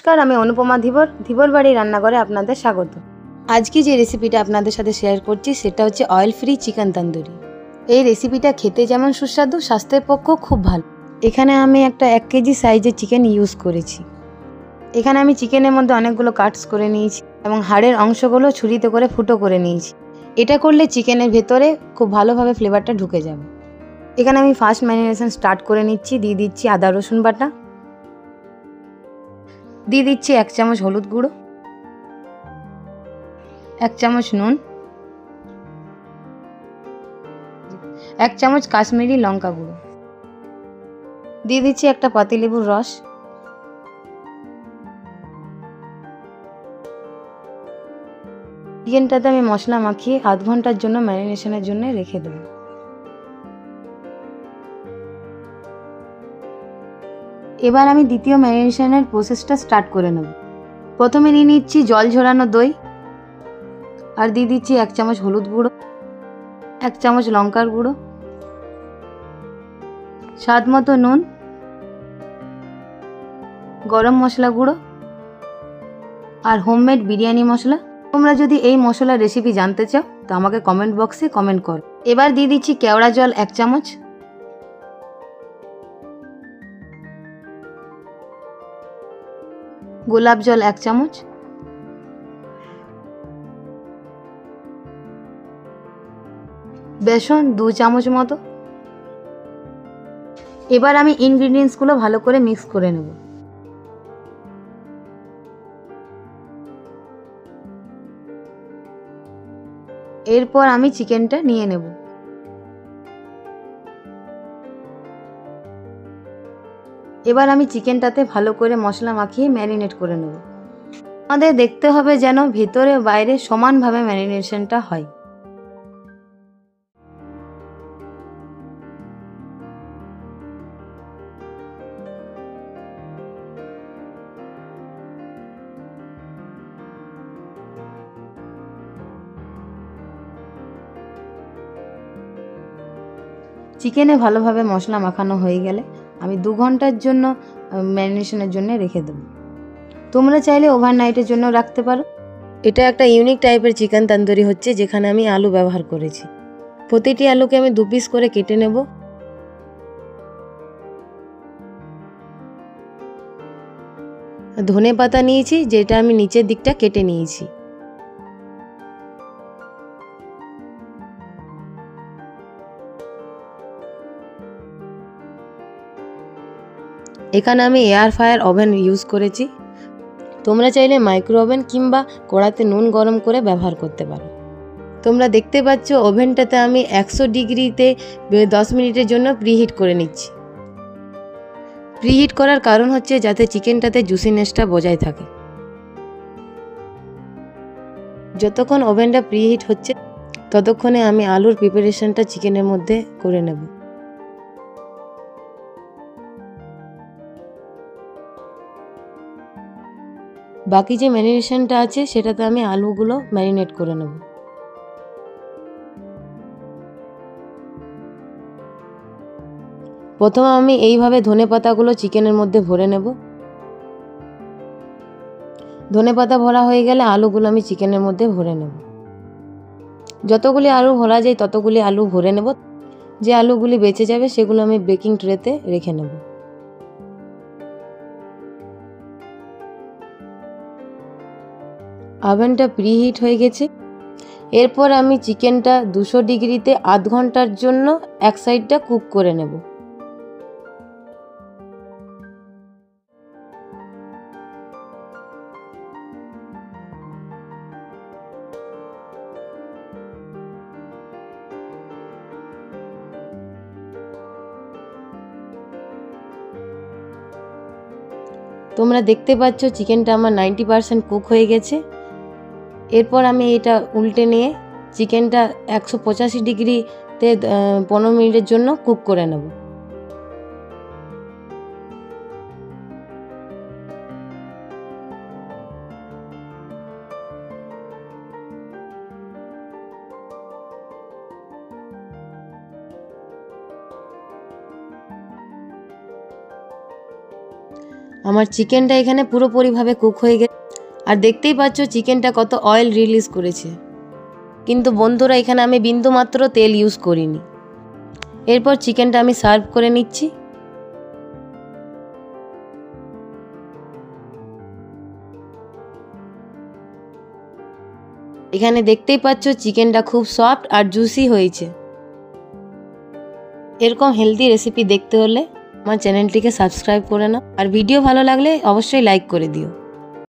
নমস্কার, আমি অনুপমা ধীবর, ধীবর বাড়ি রান্নাঘরে আপনাদের স্বাগত। আজকে যে রেসিপিটা আপনাদের সাথে শেয়ার করছি সেটা হচ্ছে অয়েল ফ্রি চিকেন তন্দুরি। এই রেসিপিটা খেতে যেমন সুস্বাদু, স্বাস্থ্যের পক্ষেও খুব ভালো। এখানে আমি একটা 1 কেজি সাইজের চিকেন ইউজ করেছি। এখানে আমি চিকেনের মধ্যে অনেকগুলো কাটস করে নিয়েছি এবং হাড়ের অংশগুলো ছুরিতে করে ফুটো করে নিয়েছি। এটা করলে চিকেনের ভেতরে খুব ভালোভাবে ফ্লেভারটা ঢুকে যাবে। এখানে আমি ফার্স্ট ম্যারিনেশন স্টার্ট করে নিচ্ছি। দিয়ে দিচ্ছি আদা রসুন বাটা, দিয়ে দিচ্ছি 1 চামচ হলুদ গুঁড়ো, 1 চামচ নুন, 1 চামচ কাশ্মীরি লঙ্কা গুঁড়ো, দিয়ে দিচ্ছি একটা পাতিলেবুর রস। চিকেনটাতে আমি মশলা মাখিয়ে আধ ঘন্টার জন্য ম্যারিনেশনের জন্য রেখে দেব। এবার আমি দ্বিতীয় ম্যারিনেশনের প্রসেসটা স্টার্ট করে নেব। প্রথমে নিয়ে নিচ্ছি জল ঝরানো দই, আর দিয়ে দিচ্ছি 1 চামচ হলুদ গুঁড়ো, 1 চামচ লঙ্কার গুঁড়ো, স্বাদ মতো নুন, গরম মশলা গুঁড়ো আর হোমমেড বিরিয়ানি মশলা। তোমরা যদি এই মশলার রেসিপি জানতে চাও তো আমাকে কমেন্ট বক্সে কমেন্ট করো। এবার দিয়ে দিচ্ছি কেওড়া জল 1 চামচ, গোলাপ জল 1 চামচ, বেসন 2 চামচ মতো। এবার আমি ইনগ্রিডিয়েন্টসগুলো ভালো করে মিক্স করে নেব। এরপর আমি চিকেনটা নিয়ে নেব। এবার আমি চিকেনটাতে ভালো করে মশলা মাখিয়ে ম্যারিনেট করে নেব। আমাদের দেখতে হবে যেন ভেতরে বাইরে সমানভাবে ম্যারিনেশনটা হয়। চিকেনে ভালোভাবে মশলা মাখানো হয়ে গেলে আমি 2 ঘন্টার জন্য ম্যারিনেশনের জন্য রেখে দেব। তোমরা চাইলে ওভারনাইটের জন্য রাখতে পারো। এটা একটা ইউনিক টাইপের চিকেন তন্দুরি হচ্ছে, যেখানে আমি আলু ব্যবহার করেছি। প্রতিটি আলুকে আমি 2 পিস করে কেটে নেব। ধনে পাতা নিয়েছি, যেটা আমি নিচের দিকটা কেটে নিয়েছি। এখানে আমি এয়ার ফ্রায়ার ওভেন ইউজ করেছি। তোমরা চাইলে মাইক্রো ওভেন কিংবা কড়াতে নুন গরম করে ব্যবহার করতে পারো। তোমরা দেখতে পাচ্ছ ওভেনটাতে আমি 100 ডিগ্রিতে 10 মিনিটের জন্য প্রিহিট করে নিচ্ছি। প্রিহিট করার কারণ হচ্ছে যাতে চিকেনটাতে জুসিনেসটা বজায় থাকে। যতক্ষণ ওভেনটা প্রিহিট হচ্ছে ততক্ষণে আমি আলুর প্রিপারেশনটা চিকেনের মধ্যে করে নেব। বাকি যে ম্যারিনেশনটা আছে সেটাতে আমি আলুগুলো ম্যারিনেট করে নেব। প্রথমে আমি এইভাবে ধনেপাতাগুলো চিকেনের মধ্যে ভরে নেব। ধনেপাতা ভরা হয়ে গেলে আলুগুলো আমি চিকেনের মধ্যে ভরে নেব। যতগুলি আলু ভরা যায় ততগুলি আলু ভরে নেব। যে আলুগুলি বেঁচে যাবে সেগুলো আমি বেকিং ট্রেতে রেখে নেব। ওভেনটা প্রিহিট হয়ে গেছে। এরপর আমি চিকেনটা 200 ডিগ্রিতে আধ ঘন্টার জন্য এক সাইডটা কুক করে নেব। তোমরা দেখতে পাচ্ছ চিকেনটা আমার 90% কুক হয়ে গেছে। এরপর আমি এটা উল্টে নিয়ে চিকেনটা 185 ডিগ্রিতে 15 মিনিটের জন্য কুক করে নেব। আমার চিকেনটা এখানে পুরোপুরিভাবে কুক হয়ে গেছে, আর দেখতেই পাচ্ছ চিকেনটা কত অয়েল রিলিজ করেছে। কিন্তু বন্ধুরা, এখানে আমি বিন্দু মাত্র তেল ইউজ করিনি। এরপর চিকেনটা আমি সার্ভ করে নিচ্ছি। এখানে দেখতেই পাচ্ছ চিকেনটা খুব সফট আর জুসি হয়েছে। এরকম হেলদি রেসিপি দেখতে হলে আমার চ্যানেলটিকে সাবস্ক্রাইব করে নাও, আর ভিডিও ভালো লাগলে অবশ্যই লাইক করে দিও।